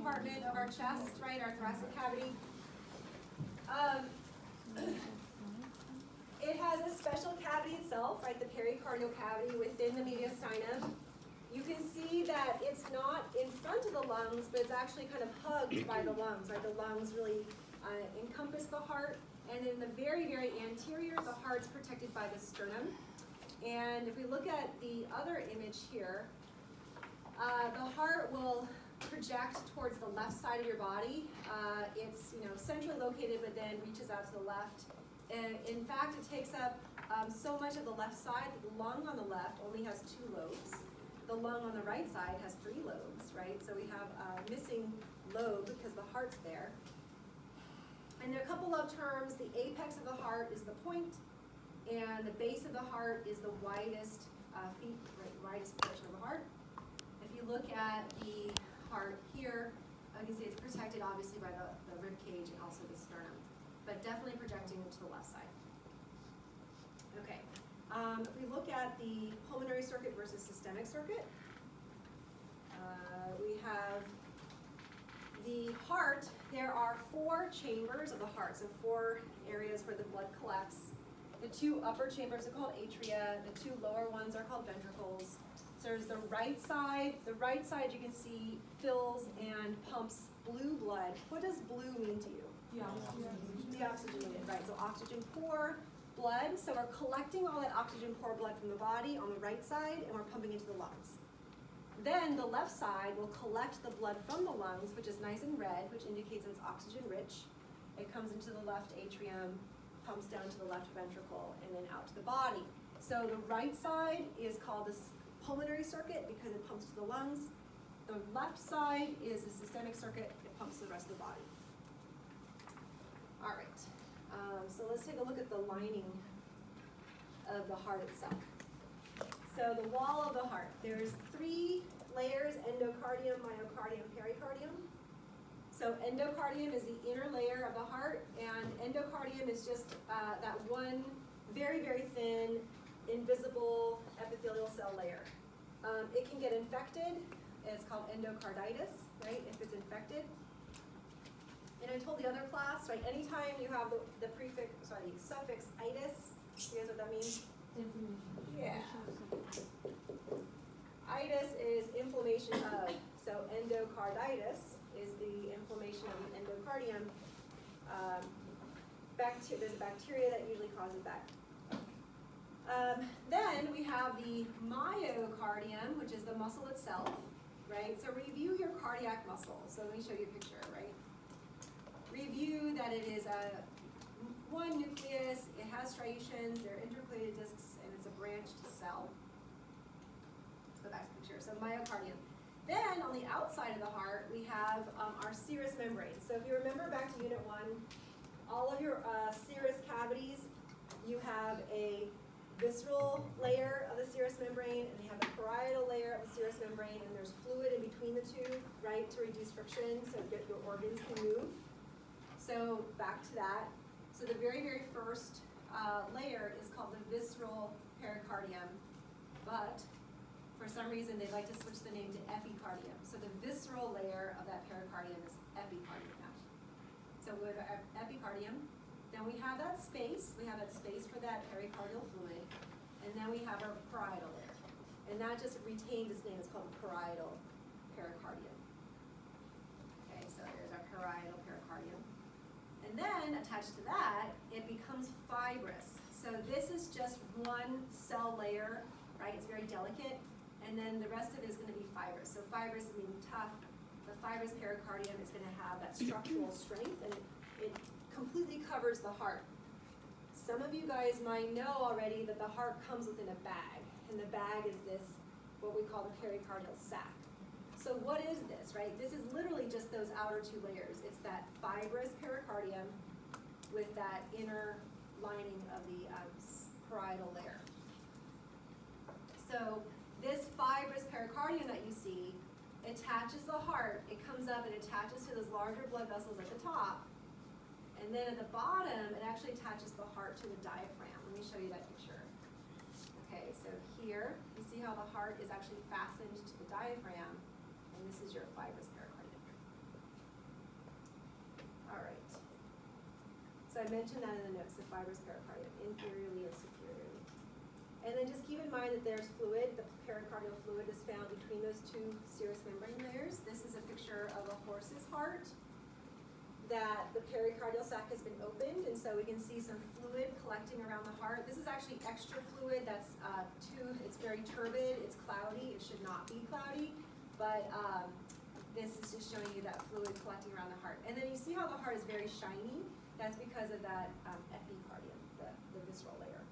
compartment of our chest, right, our thoracic cavity. It has a special cavity itself, right, the pericardial cavity within the mediastinum. You can see that it's not in front of the lungs, but it's actually kind of hugged by the lungs, right? The lungs really encompass the heart. And in the very, very anterior, the heart's protected by the sternum. And if we look at the other image here, the heart will project towards the left side of your body. It's centrally located, but then reaches out to the left. And in fact, it takes up so much of the left side that the lung on the left only has 2 lobes. The lung on the right side has 3 lobes, right? So we have a missing lobe because the heart's there. And a couple of terms, the apex of the heart is the point, and the base of the heart is the widest widest portion of the heart. If you look at the heart here, you can see it's protected obviously by the rib cage and also the sternum, but definitely projecting to the left side. Okay, if we look at the pulmonary circuit versus systemic circuit, we have the heart. There are 4 chambers of the heart, so 4 areas where the blood collects. The 2 upper chambers are called atria, the 2 lower ones are called ventricles. So there's the right side. The right side, you can see, fills and pumps blue blood. What does blue mean to you? Deoxygenated, right? So oxygen poor blood. So we're collecting all that oxygen poor blood from the body on the right side, and we're pumping into the lungs. Then the left side will collect the blood from the lungs, which is nice and red, which indicates it's oxygen rich. It comes into the left atrium, pumps down to the left ventricle, and then out to the body. So the right side is called the pulmonary circuit because it pumps to the lungs. The left side is the systemic circuit. It pumps to the rest of the body. All right, so let's take a look at the lining of the heart itself. So the wall of the heart, there's 3 layers: endocardium, myocardium, pericardium. So endocardium is the inner layer of the heart, and endocardium is just that one very, very thin, invisible epithelial cell layer. It can get infected. It's called endocarditis, right, if it's infected. And I told the other class, right, anytime you have the suffix itis, you guys know what that means? Yeah. Itis is inflammation of, so endocarditis is the inflammation of the endocardium. There's a bacteria that usually causes that. Then we have the myocardium, which is the muscle itself, right? So review your cardiac muscle. So let me show you a picture, right? Review that it is one nucleus, it has striations, they're intercalated discs, and it's a branched cell. Let's go back to the picture. So myocardium. Then on the outside of the heart, we have our serous membrane. So if you remember back to Unit 1, all of your serous cavities, you have a visceral layer of the serous membrane, and they have a parietal layer of the serous membrane, and there's fluid in between the 2, right, to reduce friction so that your organs can move. So back to that. So the very, very first layer is called the visceral pericardium, but for some reason they'd like to switch the name to epicardium. So the visceral layer of that pericardium is epicardium now. So we have our epicardium. Then we have that space. We have that space for that pericardial fluid. And then we have our parietal layer. And that just retains its name. It's called parietal pericardium. Okay, so there's our parietal pericardium. And then attached to that, it becomes fibrous. So this is just one cell layer, right? It's very delicate. And then the rest of it is going to be fibrous. So fibrous meaning tough. The fibrous pericardium is going to have that structural strength, and it completely covers the heart. Some of you guys might know already that the heart comes within a bag, and the bag is this, what we call the pericardial sac. So what is this, right? This is literally just those outer 2 layers. It's that fibrous pericardium with that inner lining of the parietal layer. So this fibrous pericardium that you see attaches the heart. It comes up and attaches to those larger blood vessels at the top. And then at the bottom, it actually attaches the heart to the diaphragm. Let me show you that picture. Okay, so here, you see how the heart is actually fastened to the diaphragm, and this is your fibrous pericardium. I mentioned that in the notes, the fibrous pericardium, inferiorly and superiorly. And then just keep in mind that there's fluid. The pericardial fluid is found between those two serous membrane layers. This is a picture of a horse's heart, that the pericardial sac has been opened, and so we can see some fluid collecting around the heart. This is actually extra fluid that's it's very turbid, it's cloudy, it should not be cloudy, but this is just showing you that fluid collecting around the heart. And then you see how the heart is very shiny? That's because of that epicardium, the visceral layer.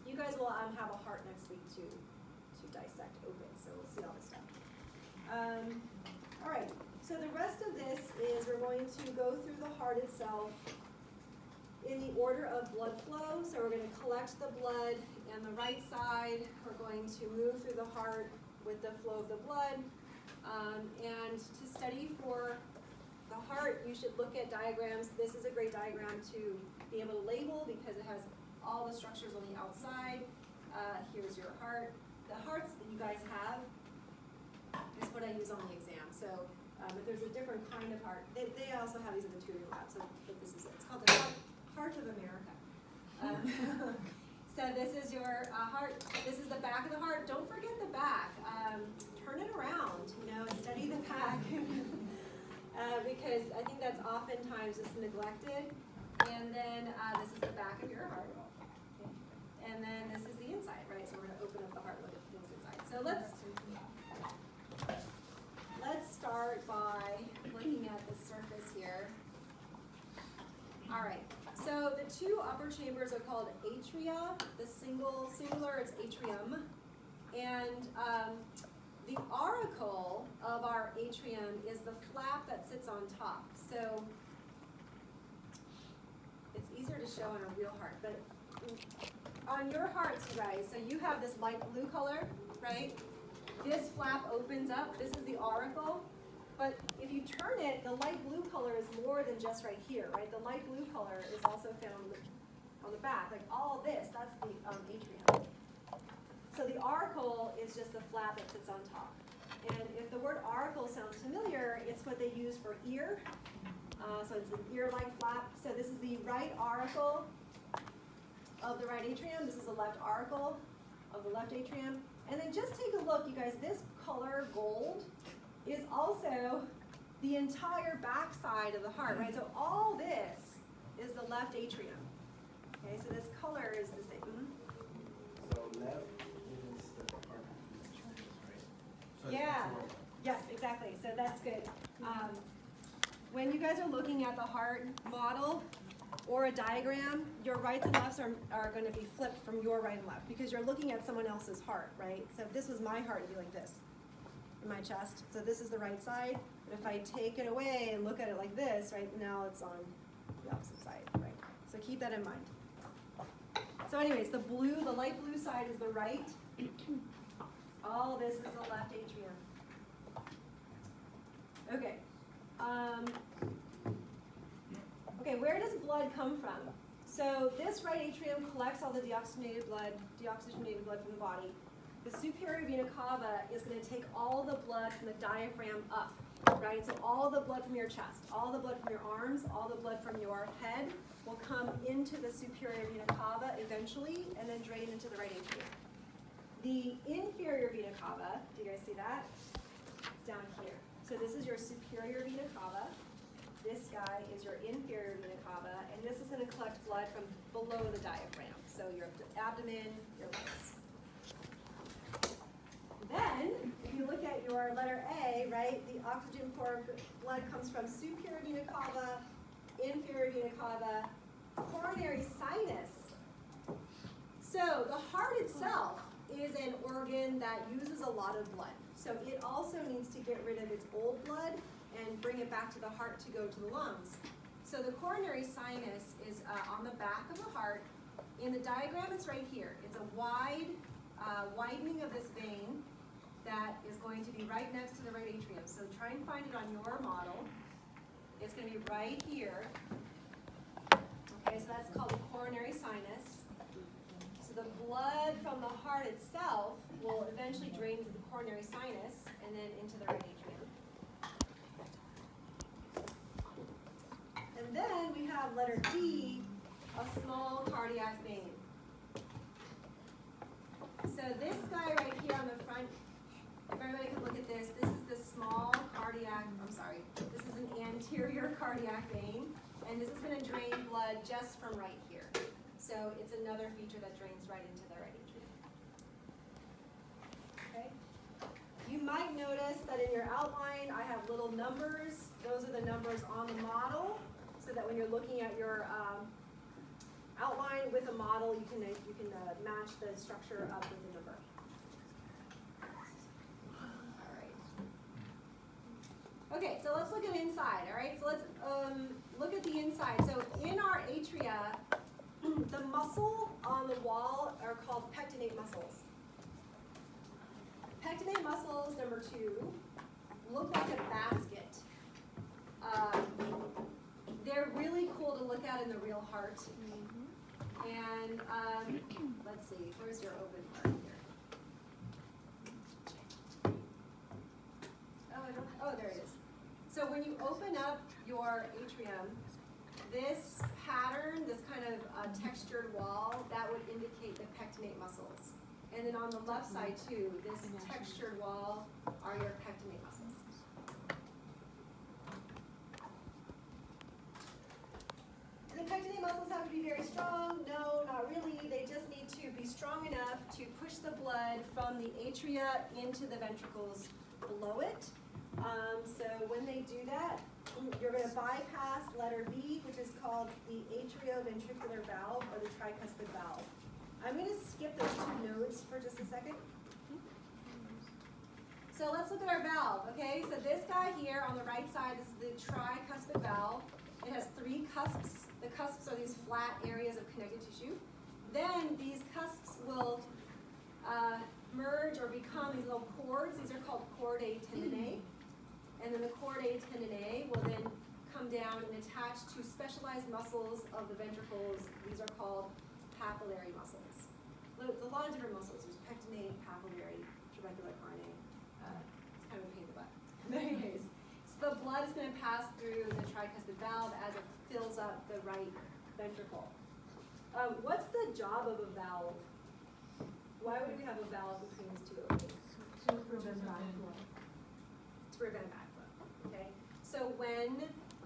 You guys will have a heart next week to dissect open, so we'll see all this stuff. All right. So the rest of this is we're going to go through the heart itself in the order of blood flow. So we're going to collect the blood on the right side. We're going to move through the heart with the flow of the blood. And to study for the heart, you should look at diagrams. This is a great diagram to be able to label because it has all the structures on the outside. Here's your heart. The hearts that you guys have is what I use on the exam. So if there's a different kind of heart, they also have these in the tutoring lab, so but this is it. It's called the Heart of America. So this is your heart. This is the back of the heart. Don't forget the back. Turn it around, and study the back because I think that's oftentimes just neglected. And then this is the back of your heart. And then this is the inside, right? So we're going to open up the heart, look at things inside. So let's start by looking at the surface here. All right, so the two upper chambers are called atria. The singular is atrium. And the auricle of our atrium is the flap that sits on top. So it's easier to show on a real heart, but on your hearts, you guys, so you have this light blue color, right? This flap opens up. This is the auricle. But if you turn it, the light blue color is more than just right here, right? The light blue color is also found on the back. Like all this, that's the atrium. So the auricle is just the flap that sits on top. And if the word auricle sounds familiar, it's what they use for ear. So it's an ear-like flap. So this is the right auricle of the right atrium. This is the left auricle of the left atrium. And then just take a look, you guys, this color, gold, is also the entire back side of the heart, right? So all this is the left atrium. Okay, so this color is the same. So left is the part that's right? So Yeah, yes, exactly. So that's good. When you guys are looking at the heart model or a diagram, your rights and lefts are going to be flipped from your right and left because you're looking at someone else's heart, right? So if this was my heart, it'd be like this in my chest. So this is the right side. But if I take it away and look at it like this, right, now it's on the opposite side, right? So keep that in mind. So anyways, the light blue side is the right. All this is the left atrium. Okay. Okay, where does blood come from? So this right atrium collects all the deoxygenated blood from the body. The superior vena cava is going to take all the blood from the diaphragm up, right? So all the blood from your chest, all the blood from your arms, all the blood from your head will come into the superior vena cava eventually and then drain into the right atrium. The inferior vena cava, do you guys see that? It's down here. So this is your superior vena cava. This guy is your inferior vena cava, and this is going to collect blood from below the diaphragm. So your abdomen, your legs. Then, if you look at your letter A, right, the oxygen poor blood comes from superior vena cava, inferior vena cava, coronary sinus. So the heart itself is an organ that uses a lot of blood. So it also needs to get rid of its old blood and bring it back to the heart to go to the lungs. So the coronary sinus is on the back of the heart. In the diagram, it's right here. It's a widening of this vein that is going to be right next to the right atrium. So try and find it on your model. It's going to be right here. Okay, so that's called the coronary sinus. So the blood from the heart itself will eventually drain to the coronary sinus and then into the right atrium. And then we have have letter D, a small cardiac vein. So this guy right here on the front, if everybody can look at this, this is the small cardiac, this is an anterior cardiac vein, and this is going to drain blood just from right here. So it's another feature that drains right into the right atrium. Okay? You might notice that in your outline I have little numbers. Those are the numbers on the model, so that when you're looking at your outline with a model, you can match the structure up with the number. All right. Okay, so let's look at inside. All right, so let's look at the inside. So in our atria, the muscle on the wall are called pectinate muscles. Pectinate muscles, number 2, look like a basket. They're really cool to look at in the real heart. And let's see, where's your open part here? Oh, there it is. So when you open up your atrium, this pattern, this kind of textured wall, that would indicate the pectinate muscles. And then on the left side too, this textured wall are your pectinate muscles. The pectinate muscles have to be very strong? No, not really. They just need to be strong enough to push the blood from the atria into the ventricles below it. So when they do that, you're going to bypass letter B, which is called the atrioventricular valve, or the tricuspid valve. I'm going to skip those 2 nodes for just a second. So let's look at our valve, okay? So this guy here on the right side is the tricuspid valve. It has 3 cusps. The cusps are these flat areas of connective tissue. Then these cusps will merge or become these little cords. These are called chordae tendineae. And then the chordae tendineae will then come down and attach to specialized muscles of the ventricles. These are called papillary muscles. There's a lot of different muscles. There's pectinate, papillary, trabecular carne. It's kind of a pain in the butt. Anyways, so the blood is going to pass through the tricuspid valve as it fills up the right ventricle. What's the job of a valve? Why would we have a valve between these 2 openings? To prevent backflow. To prevent backflow. Okay. So when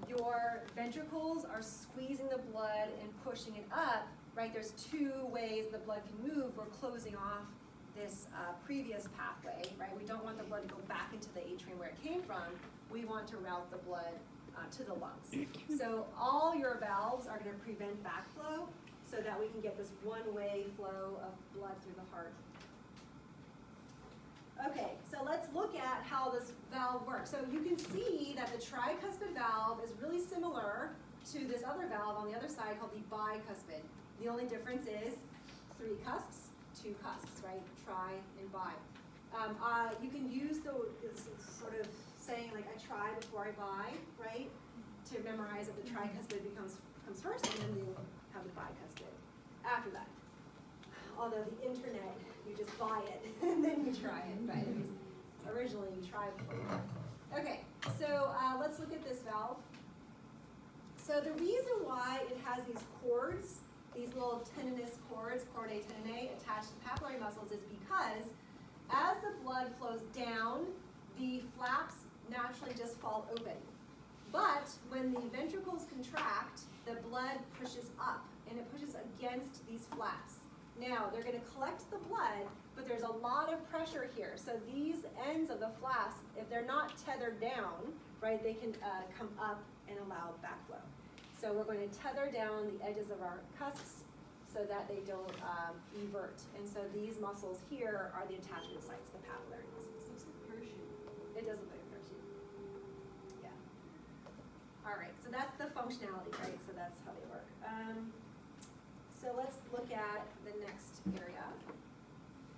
your ventricles are squeezing the blood and pushing it up, right? There's 2 ways the blood can move. We're closing off this previous pathway, right? We don't want the blood to go back into the atrium where it came from. We want to route the blood to the lungs. So all your valves are going to prevent backflow so that we can get this one-way flow of blood through the heart. Okay, so let's look at how this valve works. So you can see that the tricuspid valve is really similar to this other valve on the other side called the bicuspid. The only difference is 3 cusps, 2 cusps, right? Tri and bi. You can use this sort of saying like I try before I buy, right? To memorize that the tricuspid comes first, and then you have the bicuspid after that. Although the internet, you just buy it and then you try it, right? It was originally you try before you buy. Okay, so let's look at this valve. So the reason why it has these cords, these little tendinous cords, chordae tendineae, attached to papillary muscles is because as the blood flows down, the flaps naturally just fall open. But when the ventricles contract, the blood pushes up and it pushes against these flaps. Now, they're going to collect the blood, but there's a lot of pressure here. So these ends of the flaps, if they're not tethered down, right, they can come up and allow backflow. So we're going to tether down the edges of our cusps so that they don't evert. And so these muscles here are the attachment sites, the papillary muscles. Looks like a parachute. It does look like a parachute. Yeah. All right, so that's the functionality, right? So that's how they work. So let's look at the next area.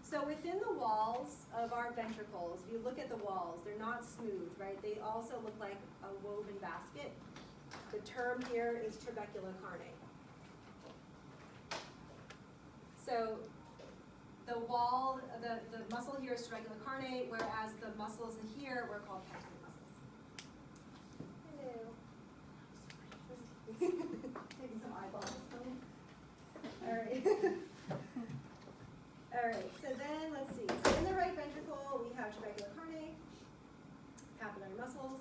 So within the walls of our ventricles, if you look at the walls, they're not smooth, right? They also look like a woven basket. The term here is trabecular carne. So the wall, the muscle here is trabecular carne, whereas the muscles in here were called pectinate muscles. Hello. All right, so then let's see. So in the right ventricle, we have trabecular carne, capillary muscles,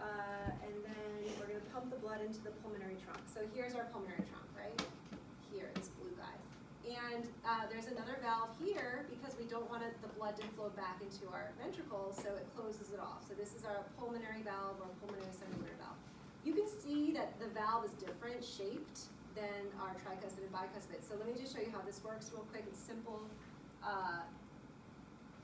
and then we're going to pump the blood into the pulmonary trunk. So here's our pulmonary trunk, right? Here, this blue guy. And there's another valve here because we don't want the blood to flow back into our ventricles, so it closes it off. So this is our pulmonary valve or pulmonary centrifugal valve. You can see that the valve is different shaped than our tricuspid and bicuspid. So let me just show you how this works real quick. It's simple.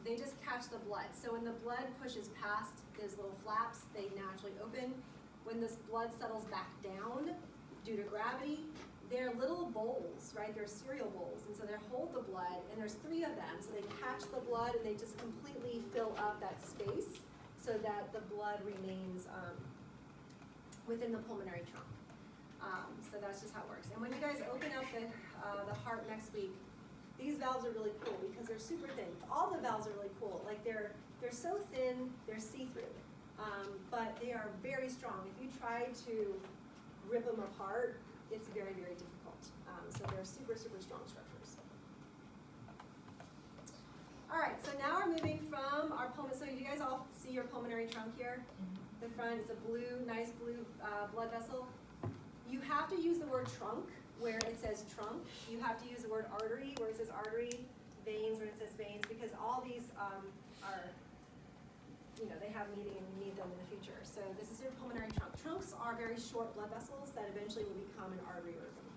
They just catch the blood. So when the blood pushes past those little flaps, they naturally open. When this blood settles back down due to gravity, they're little bowls, right? They're cereal bowls, and so they hold the blood, and there's 3 of them, so they catch the blood and they just completely fill up that space so that the blood remains within the pulmonary trunk. So that's just how it works. And when you guys open up the heart next week, these valves are really cool because they're super thin. All the valves are really cool. Like they're so thin, they're see-through, but they are very strong. If you try to rip them apart, it's very, very difficult. So they're super, super strong structures. All right, so now we're moving from our pulmonary, so you guys all see your pulmonary trunk here? The front is a blue, nice blue blood vessel. You have to use the word trunk where it says trunk. You have to use the word artery where it says artery, veins where it says veins, because all these are, they have meaning and we need them in the future. So this is your pulmonary trunk. Trunks are very short blood vessels that eventually will become an artery or a vein.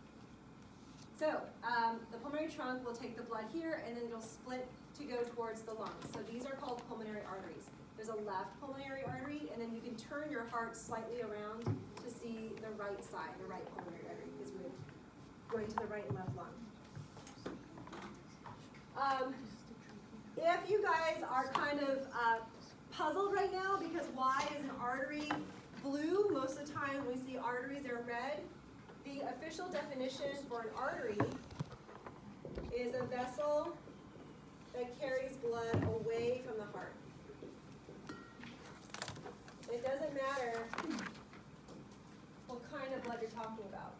So the pulmonary trunk will take the blood here and then it'll split to go towards the lungs. So these are called pulmonary arteries. There's a left pulmonary artery, and then you can turn your heart slightly around to see the right side, the right pulmonary artery, because we're going to the right and left lung. If you guys are kind of puzzled right now because why is an artery blue? Most of the time when we see arteries, they're red. The official definition for an artery is a vessel that carries blood away from the heart. It doesn't matter what kind of blood you're talking about,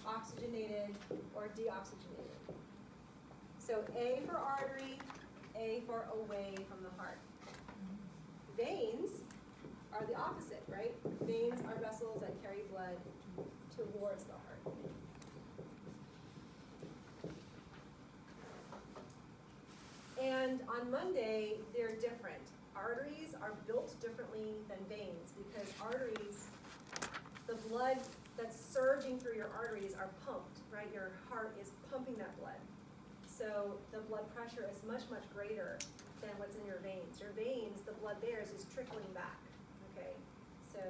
oxygenated or deoxygenated. So A for artery, A for away from the heart. Veins are the opposite, right? Veins are vessels that carry blood towards the heart. And on Monday, they're different. Arteries are built differently than veins because arteries, the blood that's surging through your arteries are pumped, right? Your heart is pumping that blood. So the blood pressure is much, much greater than what's in your veins. Your veins, the blood there is just trickling back, okay? So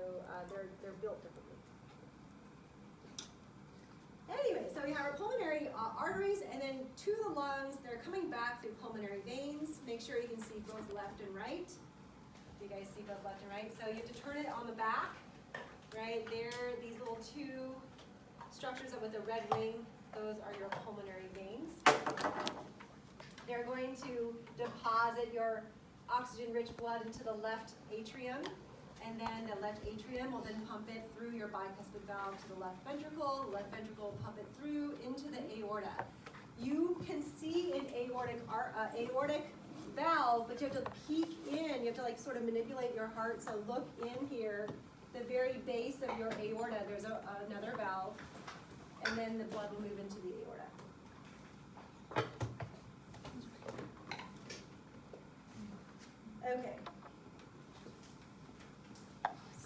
they're built differently. Anyway, so we have our pulmonary arteries, and then to the lungs, they're coming back through pulmonary veins. Make sure you can see both left and right. You guys see both left and right? So you have to turn it on the back, right? There, these little 2 structures with a red ring, those are your pulmonary veins. They're going to deposit your oxygen-rich blood into the left atrium, and then the left atrium will then pump it through your bicuspid valve to the left ventricle. The left ventricle will pump it through into the aorta. You can see an aortic valve, but you have to peek in. You have to like sort of manipulate your heart. So look in here, the very base of your aorta. There's another valve, and then the blood will move into the aorta. Okay.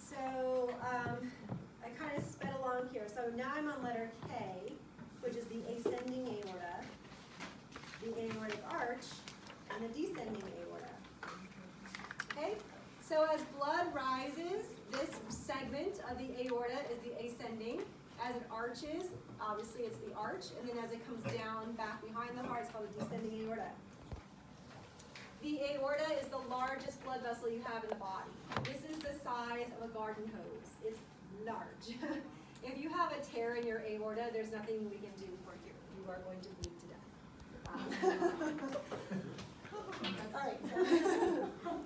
So I kind of sped along here. So now I'm on letter K, which is the ascending aorta, the aortic arch, and the descending aorta. Okay? So as blood rises, this segment of the aorta is the ascending. As it arches, obviously it's the arch, and then as it comes down back behind the heart, it's called the descending aorta. The aorta is the largest blood vessel you have in the body. This is the size of a garden hose. It's large. If you have a tear in your aorta, there's nothing we can do for you. You are going to bleed to death. All right. So,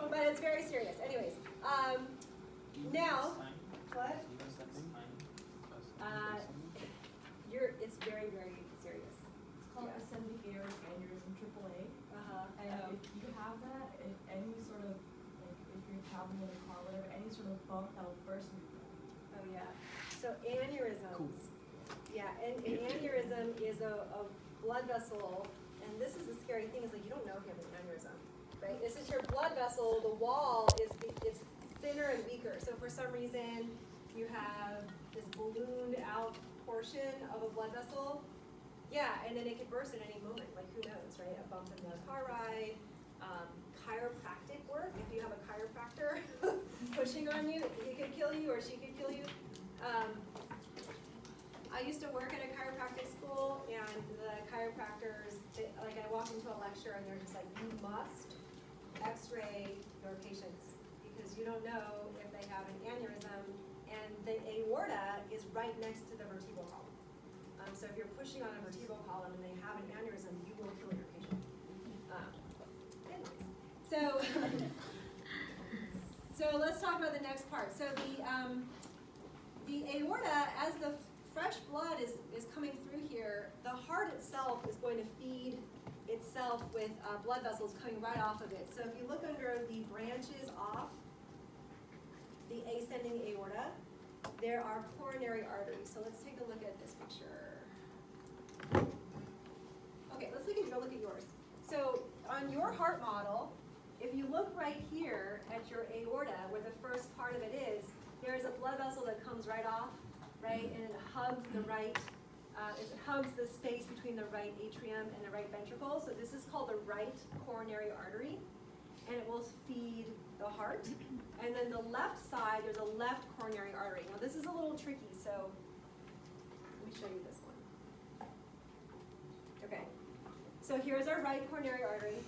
but it's very serious. Anyways, now, what? It's very, very serious. It's called here is aneurysm AAA. And Oh. if you have that, if any sort of, like, if you're traveling in a car, whatever, any sort of bump, that'll first move them. Oh, yeah. So aneurysms. Cool. Yeah, and an aneurysm is a blood vessel, and this is the scary thing, is like you don't know if you have an aneurysm, right? This is your blood vessel, the wall it's thinner and weaker. So for some reason, you have this ballooned out portion of a blood vessel. Yeah, and then it could burst at any moment, like who knows, right? A bump in the car ride, chiropractic work, if you have a chiropractor pushing on you, he could kill you or she could kill you. I used to work at a chiropractic school, and the chiropractors, like I walked into a lecture and they're just like, you must x-ray your patients because you don't know if they have an aneurysm, and the aorta is right next to the vertebral column. So if you're pushing on a vertebral column and they have an aneurysm, you will kill your patient. Anyways, so let's talk about the next part. So the aorta, as the fresh blood is coming through here, the heart itself is going to feed itself with blood vessels coming right off of it. So if you look under the branches off the ascending aorta, there are coronary arteries. So let's take a look at this picture. Okay, let's go look at yours. So on your heart model, if you look right here at your aorta, where the first part of it is, there's a blood vessel that comes right off, right, and it hugs the right, it hugs the space between the right atrium and the right ventricle. So this is called the right coronary artery, and it will feed the heart. And then the left side, there's a left coronary artery. Now this is a little tricky, so let me show you this one. Okay, so here's our right coronary artery.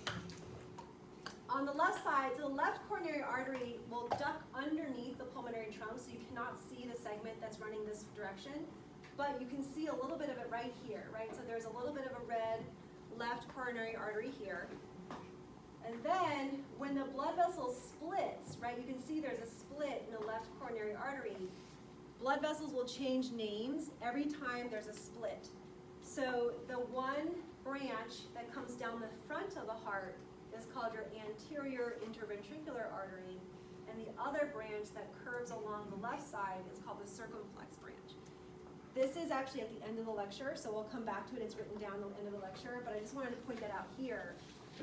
On the left side, so the left coronary artery will duck underneath the pulmonary trunk, so you cannot see the segment that's running this direction, but you can see a little bit of it right here, right? So there's a little bit of a red left coronary artery here. And then when the blood vessel splits, right, you can see there's a split in the left coronary artery. Blood vessels will change names every time there's a split. So the one branch that comes down the front of the heart is called your anterior interventricular artery, and the other branch that curves along the left side is called the circumflex branch. This is actually at the end of the lecture, so we'll come back to it. It's written down at the end of the lecture, but I just wanted to point that out here,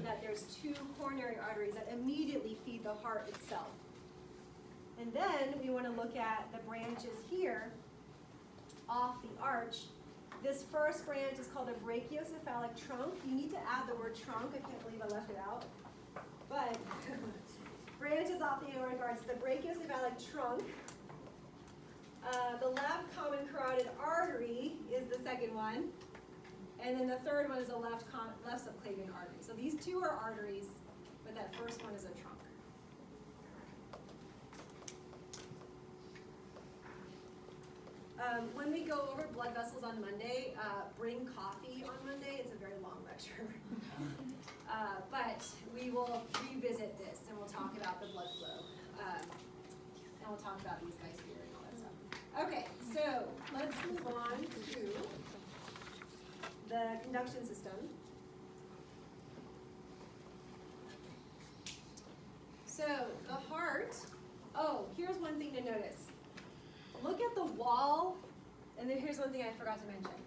that there's two coronary arteries that immediately feed the heart itself. And then we want to look at the branches here off the arch. This first branch is called the brachiocephalic trunk. You need to add the word trunk. I can't believe I left it out. But branches off the aortic arch, the brachiocephalic trunk. The left common carotid artery is the second one. And then the third one is the left subclavian artery. So these two are arteries, but that first one is a trunk. When we go over blood vessels on Monday, bring coffee on Monday. It's a very long lecture. But we will revisit this, and we'll talk about the blood flow. And we'll talk about these guys here and all that stuff. Okay, so let's move on to the conduction system. So the heart, here's one thing to notice. Look at the wall, and then here's one thing I forgot to mention.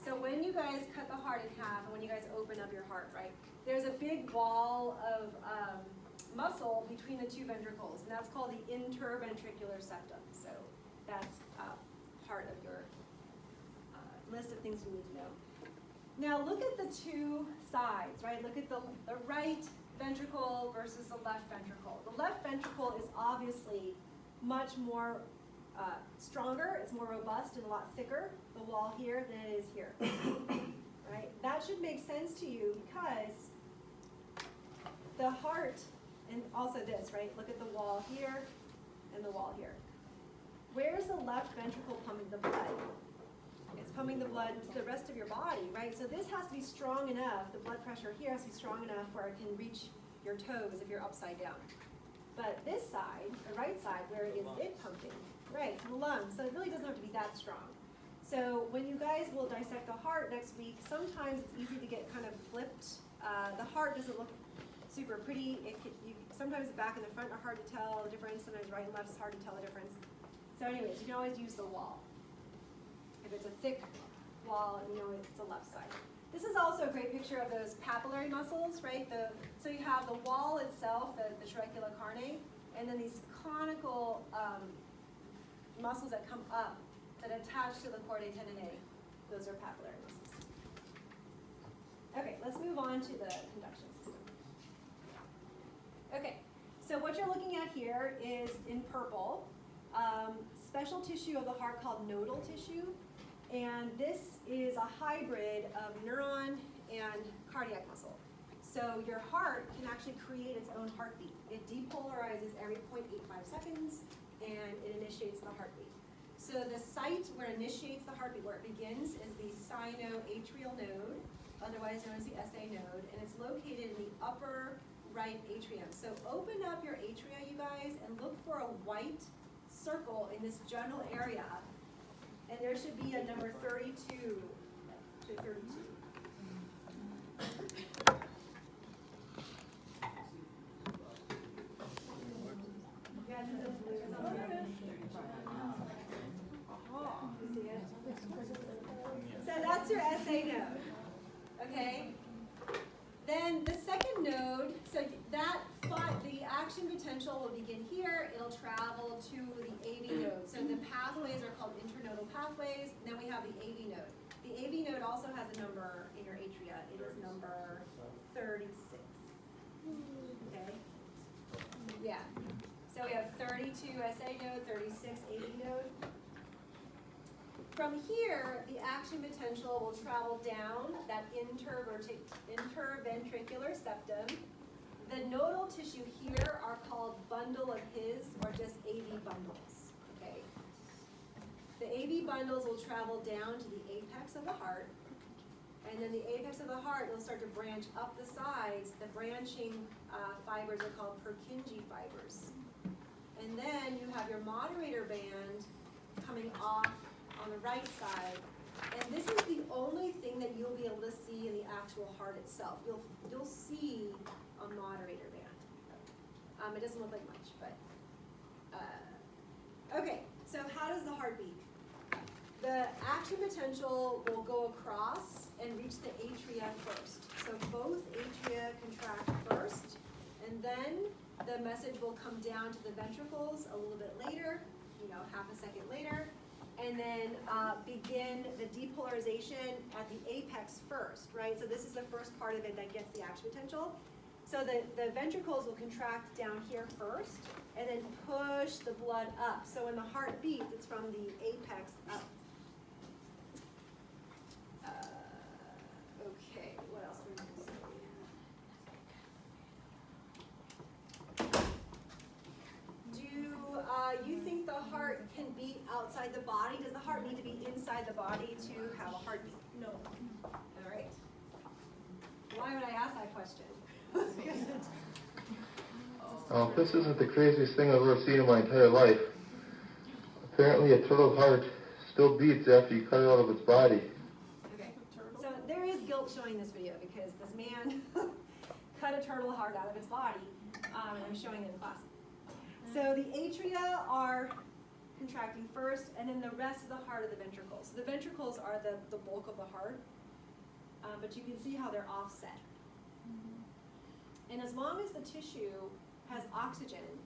So when you guys cut the heart in half, and when you guys open up your heart, right, there's a big wall of muscle between the two ventricles, and that's called the interventricular septum. So that's part of your list of things you need to know. Now look at the two sides, right? Look at the right ventricle versus the left ventricle. The left ventricle is obviously much more stronger, it's more robust and a lot thicker, the wall here, than it is here, right? That should make sense to you because the heart, and also this, right? Look at the wall here and the wall here. Where's the left ventricle pumping the blood? It's pumping the blood to the rest of your body, right? So this has to be strong enough, the blood pressure here has to be strong enough where it can reach your toes if you're upside down. But this side, the right side, where is it pumping? Right, to the lungs. So it really doesn't have to be that strong. So when you guys will dissect the heart next week, sometimes it's easy to get kind of flipped. The heart doesn't look super pretty. Sometimes the back and the front are hard to tell the difference. Sometimes right and left is hard to tell the difference. So anyways, you can always use the wall. If it's a thick wall, you know it's the left side. This is also a great picture of those papillary muscles, right? So you have the wall itself, the trabecula carne, and then these conical muscles that come up that attach to the chordae tendineae. Those are papillary muscles. Okay, let's move on to the conduction system. Okay, so what you're looking at here is in purple, special tissue of the heart called nodal tissue. And this is a hybrid of neuron and cardiac muscle. So your heart can actually create its own heartbeat. It depolarizes every 0.85 seconds, and it initiates the heartbeat. So the site where it initiates the heartbeat, where it begins, is the sinoatrial node, otherwise known as the SA node, and it's located in the upper right atrium. So open up your atria, you guys, and look for a white circle in this general area. And there should be a number 32 to 32. Yeah, it's the blue. You see it? So that's your SA node. Okay? Then the second node, so the action potential will begin here. It'll travel to the AV node. So the pathways are called internodal pathways. And then we have the AV node. The AV node also has a number in your atria. It is number 36. Okay? Yeah. So we have 32 SA node, 36 AV node. From here, the action potential will travel down that interventricular septum. The nodal tissue here are called bundle of His, or just AV bundles. Okay. The AV bundles will travel down to the apex of the heart, and then the apex of the heart will start to branch up the sides. The branching fibers are called Purkinje fibers. And then you have your moderator band coming off on the right side, and this is the only thing that you'll be able to see in the actual heart itself. You'll see a moderator band. It doesn't look like much, but okay. So how does the heart beat? The action potential will go across and reach the atria first. So both atria contract first, and then the message will come down to the ventricles a little bit later, half a second later, and then begin the depolarization at the apex first, right? So this is the first part of it that gets the action potential. So the ventricles will contract down here first, and then push the blood up. So when the heart beats, it's from the apex up. Okay, what else we need to say? Do you think the heart can beat outside the body? Does the heart need to be inside the body to have a heartbeat? No. All right. Why would I ask that question? This isn't the craziest thing I've ever seen in my entire life. Apparently a turtle's heart still beats after you cut it out of its body. Okay, so there is guilt showing this video because this man cut a turtle heart out of its body, and I'm showing it in class. So the atria are contracting first, and then the rest of the heart are the ventricles. So the ventricles are the bulk of the heart, but you can see how they're offset. And as long as the tissue has oxygen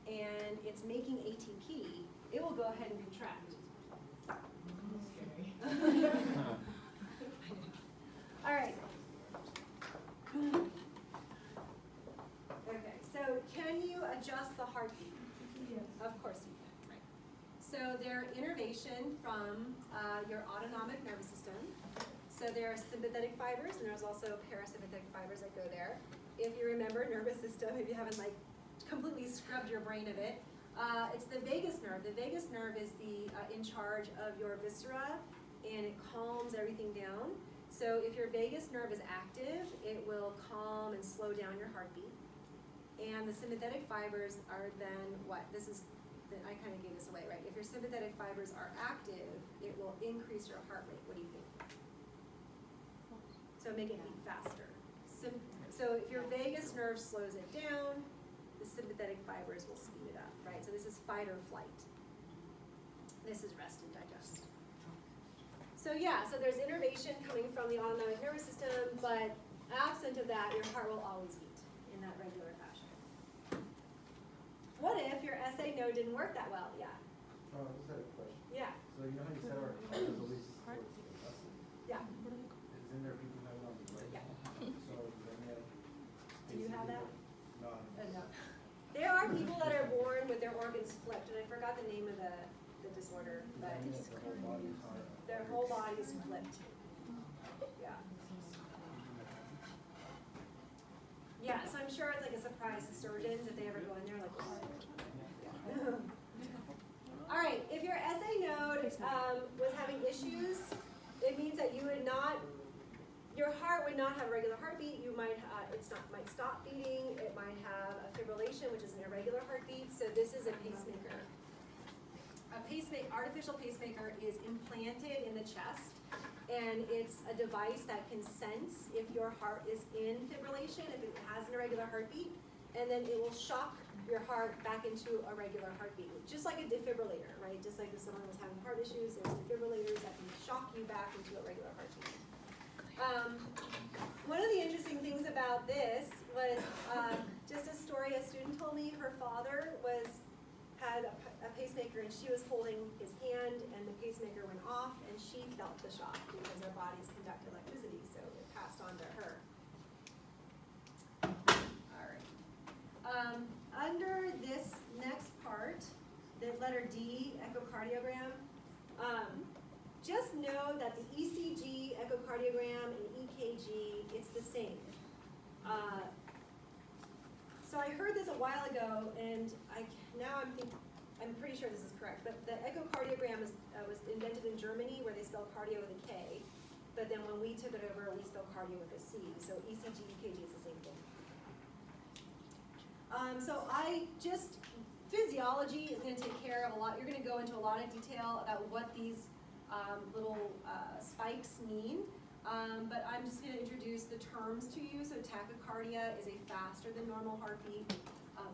and it's making ATP, it will go ahead and contract. All right. Okay, so can you adjust the heartbeat? Yes. Of course you can. Right. So they're innervation from your autonomic nervous system. So there are sympathetic fibers, and there's also parasympathetic fibers that go there. If you remember nervous system, if you haven't completely scrubbed your brain of it, it's the vagus nerve. The vagus nerve is in charge of your viscera, and it calms everything down. So if your vagus nerve is active, it will calm and slow down your heartbeat. And the sympathetic fibers are then what? This is then I kind of gave this away, right? If your sympathetic fibers are active, it will increase your heart rate. What do you think? So make it beat faster. So if your vagus nerve slows it down, the sympathetic fibers will speed it up, right? So this is fight or flight. This is rest and digest. So yeah, so there's innervation coming from the autonomic nervous system, but absent of that, your heart will always beat in that regular fashion. What if your SA node didn't work that well? Yeah. Oh, I just had a question. Yeah. So you know how you said our heart is always towards the left? Yeah. Isn't there people who have it on the right? Yeah. So then they have. Do you have that? No. No. There are people that are born with their organs flipped, and I forgot the name of the disorder, but their whole body is flipped. Yeah. Yeah, so I'm sure it's like a surprise to surgeons if they ever go in there, like, oh. Yeah. All right, if your SA node was having issues, it means that you would not, your heart would not have a regular heartbeat. You might, might stop beating. It might have a fibrillation, which is an irregular heartbeat. So this is a pacemaker. Artificial pacemaker is implanted in the chest, and it's a device that can sense if your heart is in fibrillation, if it has an irregular heartbeat, and then it will shock your heart back into a regular heartbeat, just like a defibrillator, right? Just like if someone was having heart issues, there's defibrillators that can shock you back into a regular heartbeat. One of the interesting things about this was just a story a student told me. Her father had a pacemaker, and she was holding his hand, and the pacemaker went off, and she felt the shock because our bodies conduct electricity, so it passed on to her. All right. Under this next part, the letter D, echocardiogram, just know that the ECG, echocardiogram, and EKG, it's the same. So I heard this a while ago, and I'm pretty sure this is correct, but the echocardiogram was invented in Germany, where they spell cardio with a K, but then when we took it over, we spell cardio with a C, so ECG, EKG is the same thing. Physiology is going to take care of a lot. You're going to go into a lot of detail about what these little spikes mean. But I'm just going to introduce the terms to you. So tachycardia is a faster than normal heartbeat.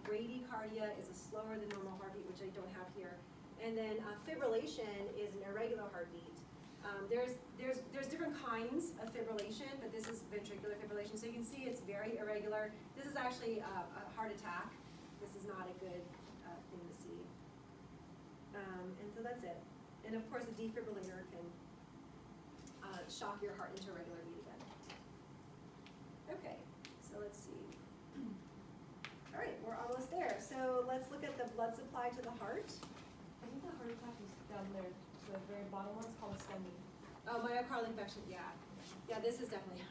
Bradycardia is a slower than normal heartbeat, which I don't have here. And then fibrillation is an irregular heartbeat. There's different kinds of fibrillation, but this is ventricular fibrillation. So you can see it's very irregular. This is actually a heart attack. This is not a good thing to see. And so that's it. And of course, a defibrillator can shock your heart into a regular beat again. Okay, so let's see. All right, we're almost there. So let's look at the blood supply to the heart. I think the heart attack is down there. The very bottom one's called a STEMI. Oh, myocardial infarction, yeah. Yeah, this is definitely a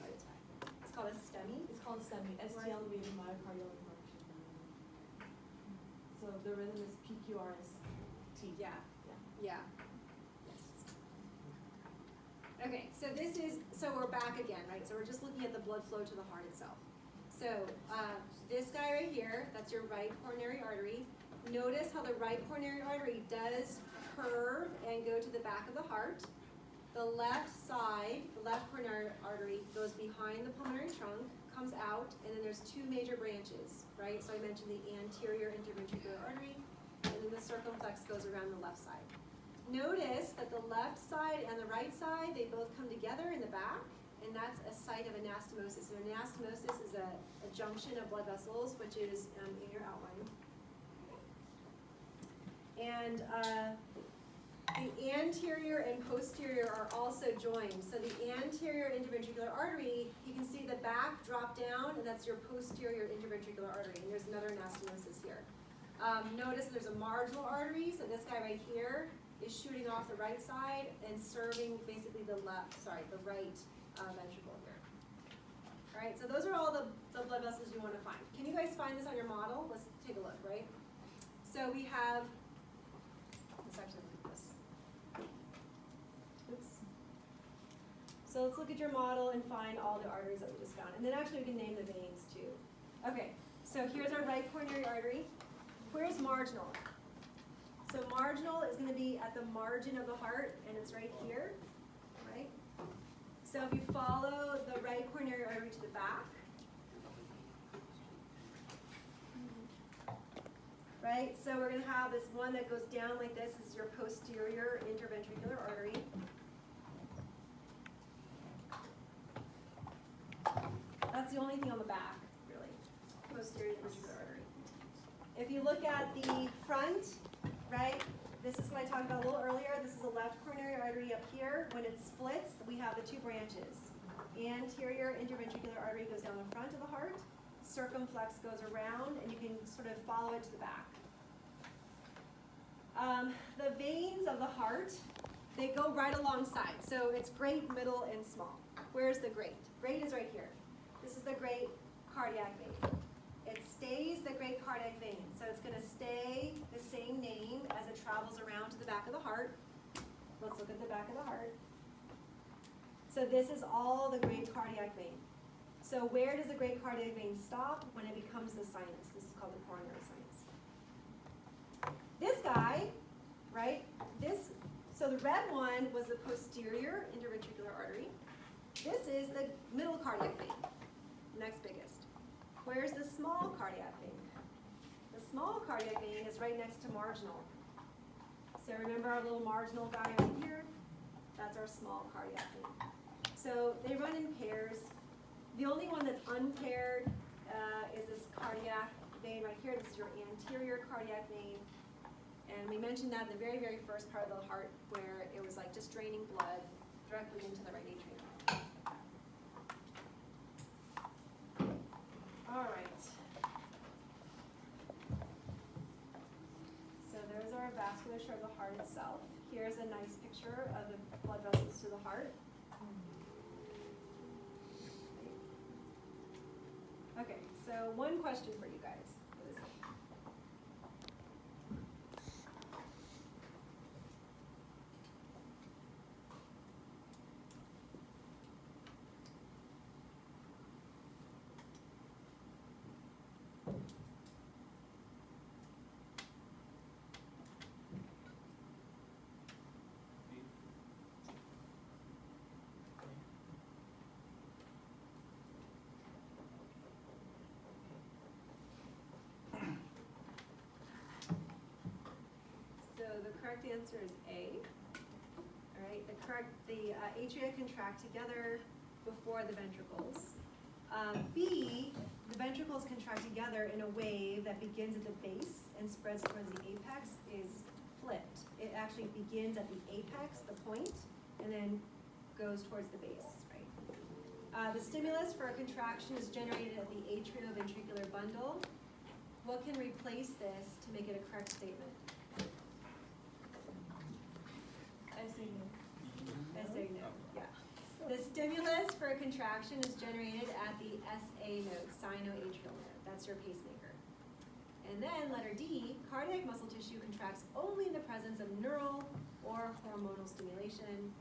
heart attack. It's called a STEMI? It's called a STEMI, ST elevated myocardial infarction. So the rhythm is PQRST. Yeah. Yeah. Yes. Okay, so we're back again, right? So we're just looking at the blood flow to the heart itself. So this guy right here, that's your right coronary artery. Notice how the right coronary artery does curve and go to the back of the heart. The left side, the left coronary artery, goes behind the pulmonary trunk, comes out, and then there's two major branches, right? So I mentioned the anterior interventricular artery, and then the circumflex goes around the left side. Notice that the left side and the right side, they both come together in the back, and that's a site of anastomosis. So anastomosis is a junction of blood vessels, which is in your outline. And the anterior and posterior are also joined. So the anterior interventricular artery, you can see the back drop down, and that's your posterior interventricular artery. And there's another anastomosis here. Notice there's a marginal artery, so this guy right here is shooting off the right side and serving basically the right ventricle here. All right, so those are all the blood vessels you want to find. Can you guys find this on your model? Let's take a look, right? So we have, let's actually look at this. Oops. So let's look at your model and find all the arteries that we just found. And then actually we can name the veins too. Okay, so here's our right coronary artery. Where's marginal? So marginal is going to be at the margin of the heart, and it's right here, right? So if you follow the right coronary artery to the back, right? So we're going to have this one that goes down like this. This is your posterior interventricular artery. That's the only thing on the back, really. Posterior interventricular artery. If you look at the front, right? This is what I talked about a little earlier. This is a left coronary artery up here. When it splits, we have the two branches. Anterior interventricular artery goes down the front of the heart. Circumflex goes around, and you can sort of follow it to the back. The veins of the heart, they go right alongside. So it's great, middle, and small. Where's the great? Great is right here. This is the great cardiac vein. It stays the great cardiac vein. So it's going to stay the same name as it travels around to the back of the heart. Let's look at the back of the heart. So this is all the great cardiac vein. So where does the great cardiac vein stop? When it becomes the sinus. This is called the coronary sinus. This guy, right? So the red one was the posterior interventricular artery. This is the middle cardiac vein, next biggest. Where's the small cardiac vein? The small cardiac vein is right next to marginal. So remember our little marginal guy right here? That's our small cardiac vein. So they run in pairs. The only one that's unpaired is this cardiac vein right here. This is your anterior cardiac vein. And we mentioned that in the very, very first part of the heart where it was like just draining blood directly into the right atrium. All right. So there's our vasculature of the heart itself. Here's a nice picture of the blood vessels to the heart. Okay, so one question for you guys. What is it? The correct answer is A. All right, the atria contract together before the ventricles. B, the ventricles contract together in a wave that begins at the base and spreads towards the apex is flipped. It actually begins at the apex, the point, and then goes towards the base, right? The stimulus for a contraction is generated at the atrioventricular bundle. What can replace this to make it a correct statement? I say no. Yeah. The stimulus for a contraction is generated at the SA node, sinoatrial node. That's your pacemaker. And then letter D, cardiac muscle tissue contracts only in the presence of neural or hormonal stimulation.